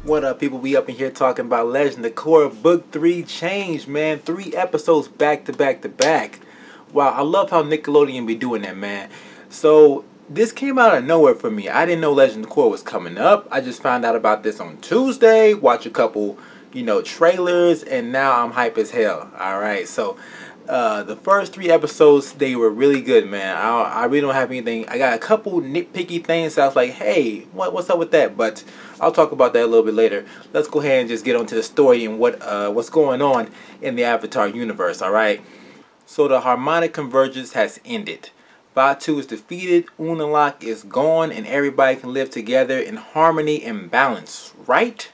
What up, people? We up in here talking about Legend of Korra Book 3 Change, man. 3 episodes back to back to back. Wow, I love how Nickelodeon be doing that, man. So, this came out of nowhere for me. I didn't know Legend of Korra was coming up. I just found out about this on Tuesday. Watch a couple, trailers, and now I'm hype as hell. Alright, so the first 3 episodes, they were really good, man. I really don't have anything. I got a couple nitpicky things. So I was like, hey, what's up with that? But I'll talk about that a little bit later. Let's go ahead and just get onto the story and what's going on in the Avatar universe. All right. So the harmonic convergence has ended. Batu is defeated, Unalaq is gone, and everybody can live together in harmony and balance. Right?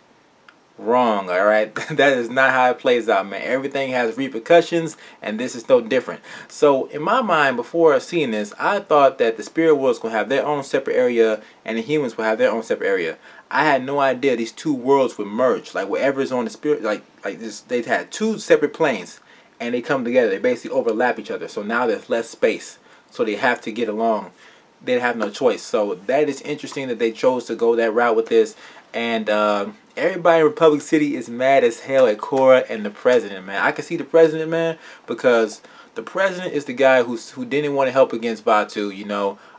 Wrong, alright? That is not how it plays out, man. Everything has repercussions, and this is no different. So, in my mind, before seeing this, I thought that the spirit world was going to have their own separate area, and the humans would have their own separate area. I had no idea these two worlds would merge. Like, whatever is on the spirit, like this, they had 2 separate planes, and they come together. They basically overlap each other. So now there's less space. So they have to get along. They have no choice. So that is interesting that they chose to go that route with this. And everybody in Republic City is mad as hell at Korra and the president, man. I can see the president, man, because the president is the guy who didn't want to help against Batu,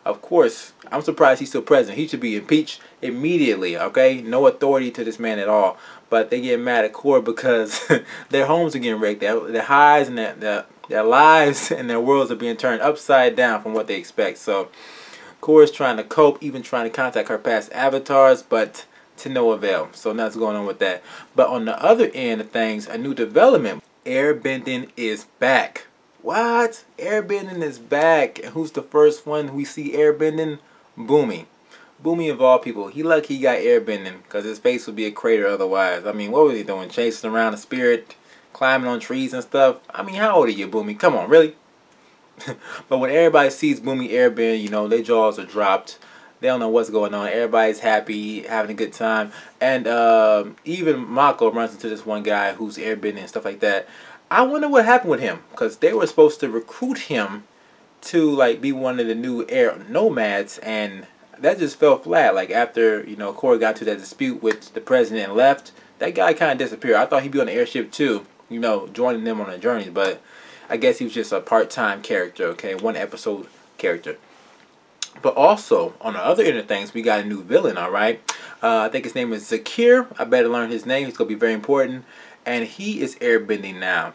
Of course, I'm surprised he's still president. He should be impeached immediately, okay? No authority to this man at all. But they get mad at Korra because their homes are getting wrecked. Their highs and their lives and their worlds are being turned upside down from what they expect. So Korra's trying to cope, even trying to contact her past avatars, but to no avail. So that's going on with that. But on the other end of things, a new development. Airbending is back. What? Airbending is back. And who's the first one we see airbending? Boomy. Boomy of all people. He lucky he got airbending because his face would be a crater otherwise. I mean, what was he doing? Chasing around the spirit, climbing on trees and stuff? I mean, how old are you, Boomy? Come on, really? But when everybody sees Boomy airbend, their jaws are dropped. They don't know what's going on. Everybody's happy, having a good time. And even Mako runs into this one guy who's airbending and stuff like that. I wonder what happened with him, because they were supposed to recruit him to like be one of the new air nomads, and that just fell flat. Like after Korra got to that dispute with the president and left, that guy kind of disappeared. I thought he'd be on the airship too, joining them on a journey, but I guess he was just a part-time character, okay, 1 episode character. But also, on the other end of things, we got a new villain, alright? I think his name is Zakir. I better learn his name. He's going to be very important. And he is airbending now.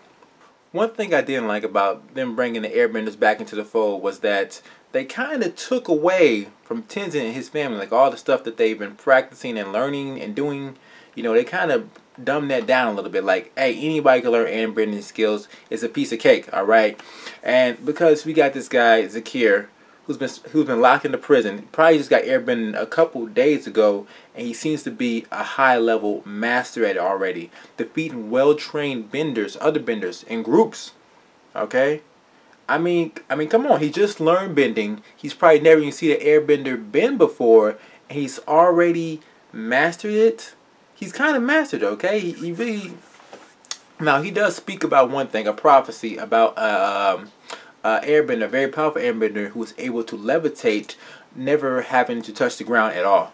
One thing I didn't like about them bringing the airbenders back into the fold was that they kind of took away from Tenzin and his family. Like all the stuff that they've been practicing and learning and doing. They kind of dumbed that down a little bit. Like, hey, anybody can learn airbending skills. It's a piece of cake, alright? And because we got this guy, Zakir, who's been locked into prison. Probably just got airbending a couple days ago, and he seems to be a high-level master at it already, defeating well-trained benders, other benders, in groups. Okay, I mean, come on. He just learned bending. He's probably never even seen an airbender bend before, and he's already mastered it. He's kind of mastered, okay? He really. Now he does speak about one thing, a prophecy about airbender, a very powerful airbender who was able to levitate, never having to touch the ground at all.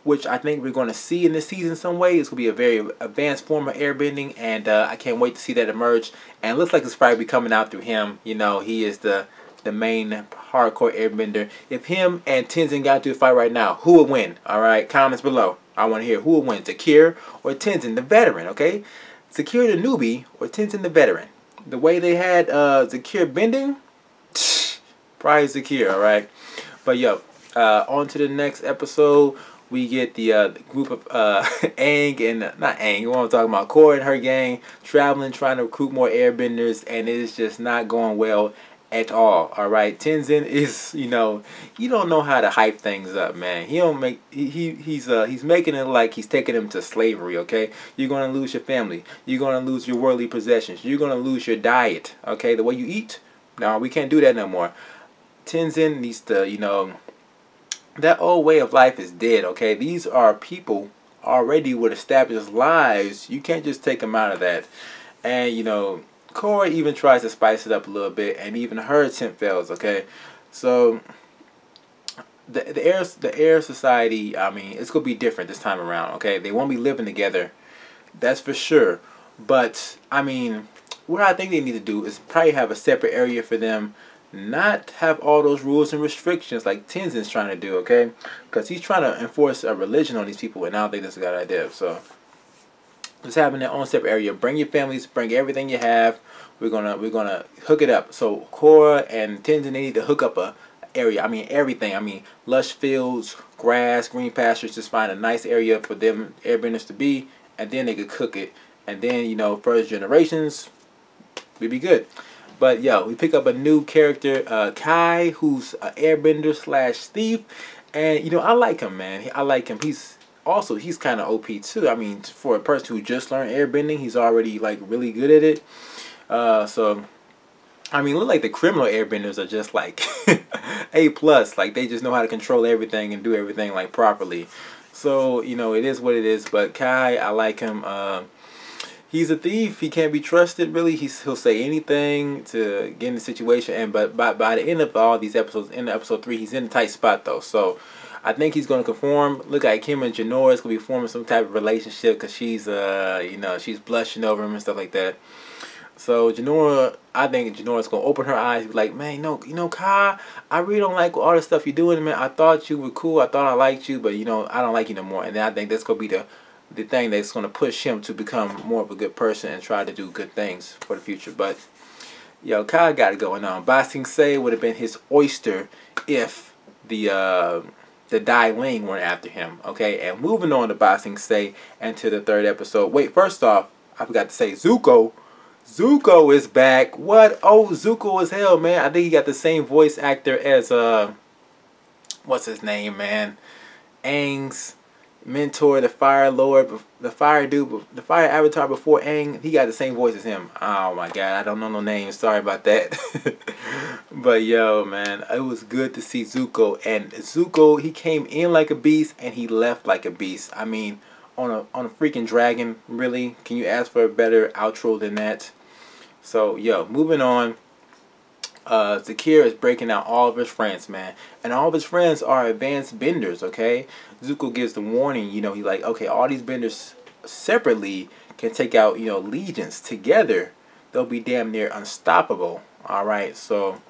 Which I think we're going to see in this season some way. It's going to be a very advanced form of airbending, and I can't wait to see that emerge. And it looks like it's probably coming out through him. He is the main hardcore airbender. If him and Tenzin got into a fight right now, who would win? Alright, comments below. I want to hear who would win, Zakir or Tenzin, the veteran, okay? Zakir the newbie or Tenzin the veteran. The way they had Zakir bending, probably Zakir, alright? But yo, on to the next episode. We get the group of Aang and, not Aang, what I'm talking about, Korra and her gang traveling, trying to recruit more airbenders, and it is just not going well at all, alright? Tenzin is, you don't know how to hype things up, man. He's making it like he's taking them to slavery, okay? You're going to lose your family. You're going to lose your worldly possessions. You're going to lose your diet, okay? The way you eat. No, we can't do that no more. Tenzin needs to, that old way of life is dead, okay? These are people already with established lives. You can't just take them out of that. And, Korra even tries to spice it up a little bit, and even her attempt fails, okay? So, the air society. I mean, it's gonna be different this time around. Okay, they won't be living together. That's for sure. But I mean, what I think they need to do is probably have a separate area for them, not have all those rules and restrictions like Tenzin's trying to do. Okay, because he's trying to enforce a religion on these people, and I don't think that's a good idea. So just having their own separate area. Bring your families. Bring everything you have. We're gonna hook it up. So Korra and Tenzin, they need to hook up a area. I mean everything. I mean lush fields, grass, green pastures. Just find a nice area for them airbenders to be, and then they could cook it. And then, you know, first generations, we'd be good. But yo, we pick up a new character, Kai, who's an airbender slash thief, and you know I like him, man. I like him. He's kind of OP too. I mean, for a person who just learned airbending, he's already like really good at it. So I mean, look like the criminal airbenders are just like A plus. Like they just know how to control everything and do everything like properly. So you know, it is what it is. But Kai, I like him. He's a thief. He can't be trusted, really. He'll say anything to get in the situation. And but by the end of all these episodes, in episode 3, he's in a tight spot though. So I think he's going to conform. Look like him and Janora is going to be forming some type of relationship because she's you know, she's blushing over him and stuff like that. So Janora, I think Janora's going to open her eyes and be like, man, you know, Kai, I really don't like all the stuff you're doing, man. I thought you were cool. I thought I liked you, but you know, I don't like you no more. And then I think that's going to be the thing that's going to push him to become more of a good person and try to do good things for the future. But yo, Kai got it going on. Ba Sing Se would have been his oyster if the Dai Ling weren't after him. Okay, and moving on to Ba Sing Se and to the 3rd episode. Wait, first off, I forgot to say Zuko. Zuko is back. What? Oh, Zuko is hell, man. I think he got the same voice actor as what's his name, man? Aang's mentor, the Fire Lord, the Fire Dude, the Fire Avatar before Aang. He got the same voice as him. Oh my God, I don't know no names. Sorry about that. But yo, man, it was good to see Zuko. And Zuko, he came in like a beast and he left like a beast. I mean, on a freaking dragon. Really, can you ask for a better outro than that? So yo, moving on. Zakir is breaking out all of his friends, man. And all of his friends are advanced benders, okay? Zuko gives the warning, you know, he's like, okay, all these benders separately can take out, you know, legions. Together, they'll be damn near unstoppable. Alright, so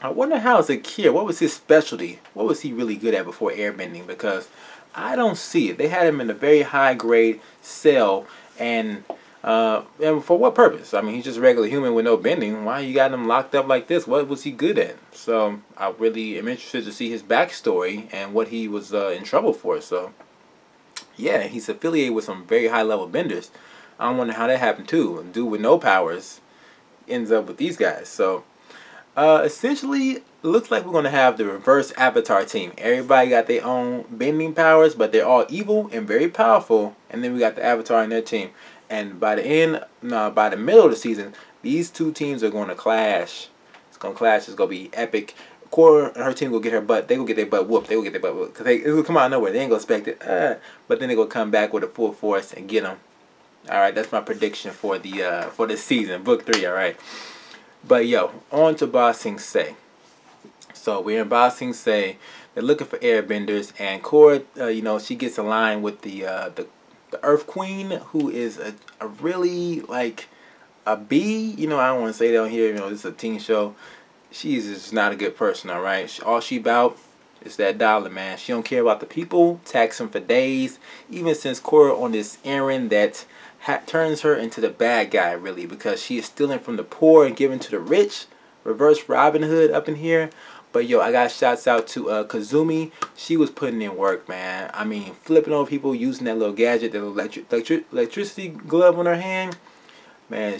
I wonder how Zakir, what was his specialty? What was he really good at before airbending? Because I don't see it. They had him in a very high grade cell, and for what purpose? I mean, he's just a regular human with no bending. Why you got him locked up like this? What was he good at? So I really am interested to see his backstory and what he was in trouble for. So yeah, he's affiliated with some very high level benders. I wonder how that happened too. A dude with no powers ends up with these guys. So essentially, it looks like we're going to have the reverse Avatar team. Everybody got their own bending powers, but they're all evil and very powerful. And then we got the Avatar in their team. And by the middle of the season, these two teams are going to clash. It's going to clash. It's going to be epic. Korra and her team will get her butt. They will get their butt whooped. They will get their butt whooped. Because it will come out of nowhere. They ain't going to expect it. But then they're going to come back with a full force and get them. Alright, that's my prediction for the season. Book 3, alright. But yo, on to Ba Sing Se. So we're in Ba Sing Se. They're looking for airbenders. And Korra, you know, she gets aligned with the Earth Queen, who is a really, like, a bee. You know, I don't want to say that on here. You know, this is a teen show. She's just not a good person, all right? All she about is that dollar, man. She don't care about the people. Tax them for days. Even since Korra on this errand that turns her into the bad guy, really, because she is stealing from the poor and giving to the rich. Reverse Robin Hood up in here. But yo, I got shouts out to Kazumi. She was putting in work, man. I mean, flipping over people, using that little gadget, that little electricity glove on her hand. Man,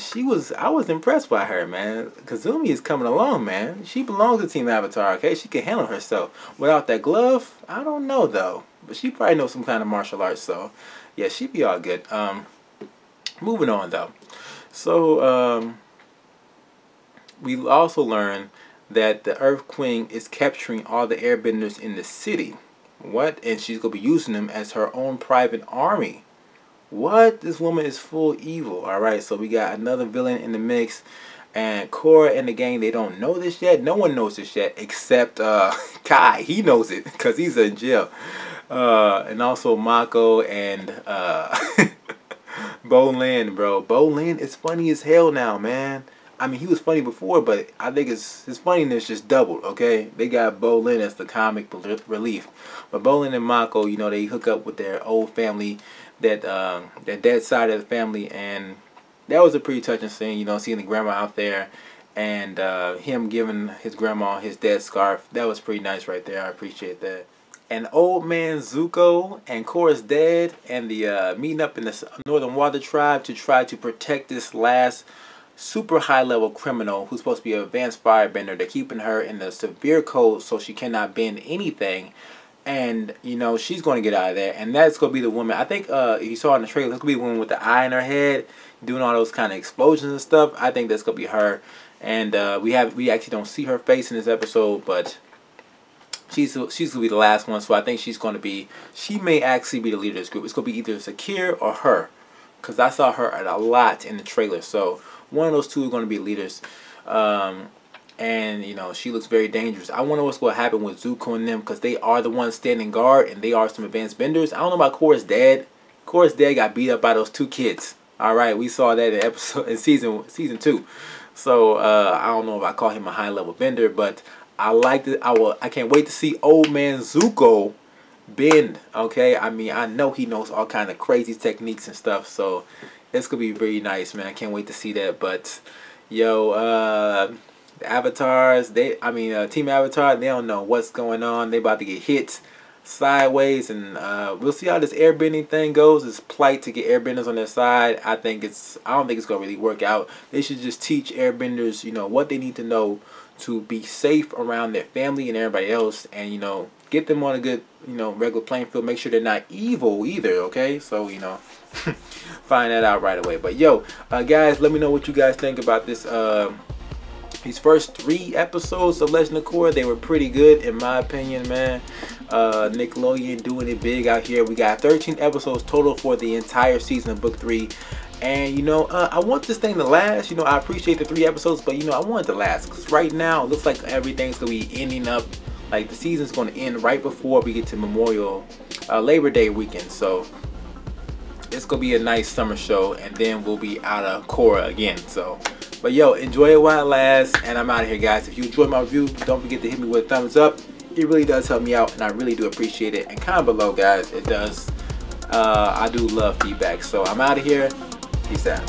I was impressed by her, man. Kazumi is coming along, man. She belongs to Team Avatar, okay? She can handle herself. Without that glove, I don't know, though. But she probably knows some kind of martial arts, so yeah, she'd be all good. Moving on, though. So, we also learned that the Earth Queen is capturing all the airbenders in the city. What? And she's going to be using them as her own private army. What? This woman is full evil. Alright, so we got another villain in the mix. And Korra and the gang, they don't know this yet. No one knows this yet except Kai. He knows it because he's in jail. And also Mako and Bolin, bro. Bolin is funny as hell now, man. I mean, he was funny before, but I think his funniness just doubled, okay? They got Bolin as the comic relief. But Bolin and Mako, you know, they hook up with their old family, that dead side of the family, and that was a pretty touching scene, you know, seeing the grandma out there and him giving his grandma his dead scarf. That was pretty nice right there. I appreciate that. And old man Zuko and Korra's dad and the meeting up in the Northern Water Tribe to try to protect this last super high level criminal who's supposed to be an advanced firebender. They're keeping her in the severe code so she cannot bend anything. And, you know, she's going to get out of there. And that's going to be the woman. I think you saw in the trailer, that's going to be the woman with the eye in her head doing all those kind of explosions and stuff. I think that's going to be her. And we actually don't see her face in this episode, but she's going to be the last one. So I think she may actually be the leader of this group. It's going to be either Sakir or her, because I saw her a lot in the trailer. So one of those two are going to be leaders. And, you know, she looks very dangerous. I wonder what's going to happen with Zuko and them, because they are the ones standing guard, and they are some advanced benders. I don't know about Korra's dad. Korra's dad got beat up by those two kids. All right, we saw that in season 2. So I don't know if I call him a high level bender, but I like it. I can't wait to see old man Zuko bend. Okay, I mean, I know he knows all kind of crazy techniques and stuff, so it's gonna be very nice, man. I can't wait to see that. But yo, the avatars, Team Avatar, they don't know what's going on. They about to get hit sideways, and we'll see how this airbending thing goes. It's plight to get airbenders on their side. I don't think it's gonna really work out. They should just teach airbenders, you know, what they need to know to be safe around their family and everybody else, and, you know, get them on a good, you know, regular playing field. Make sure they're not evil either, okay? So, you know, find that out right away. But yo, guys, let me know what you guys think about this these first 3 episodes of Legend of Korra. They were pretty good in my opinion, man. Nickelodeon doing it big out here. We got 13 episodes total for the entire season of Book 3. And, you know, I want this thing to last. You know, I appreciate the 3 episodes, but, you know, I want it to last, because right now it looks like everything's going to be ending up, like the season's going to end right before we get to Labor Day weekend. So it's going to be a nice summer show, and then we'll be out of Korra again. So, but yo, enjoy it while it lasts, and I'm out of here, guys. If you enjoyed my review, don't forget to hit me with a thumbs up. It really does help me out, and I really do appreciate it. And comment below, guys. It does. I do love feedback. So I'm out of here. Peace out.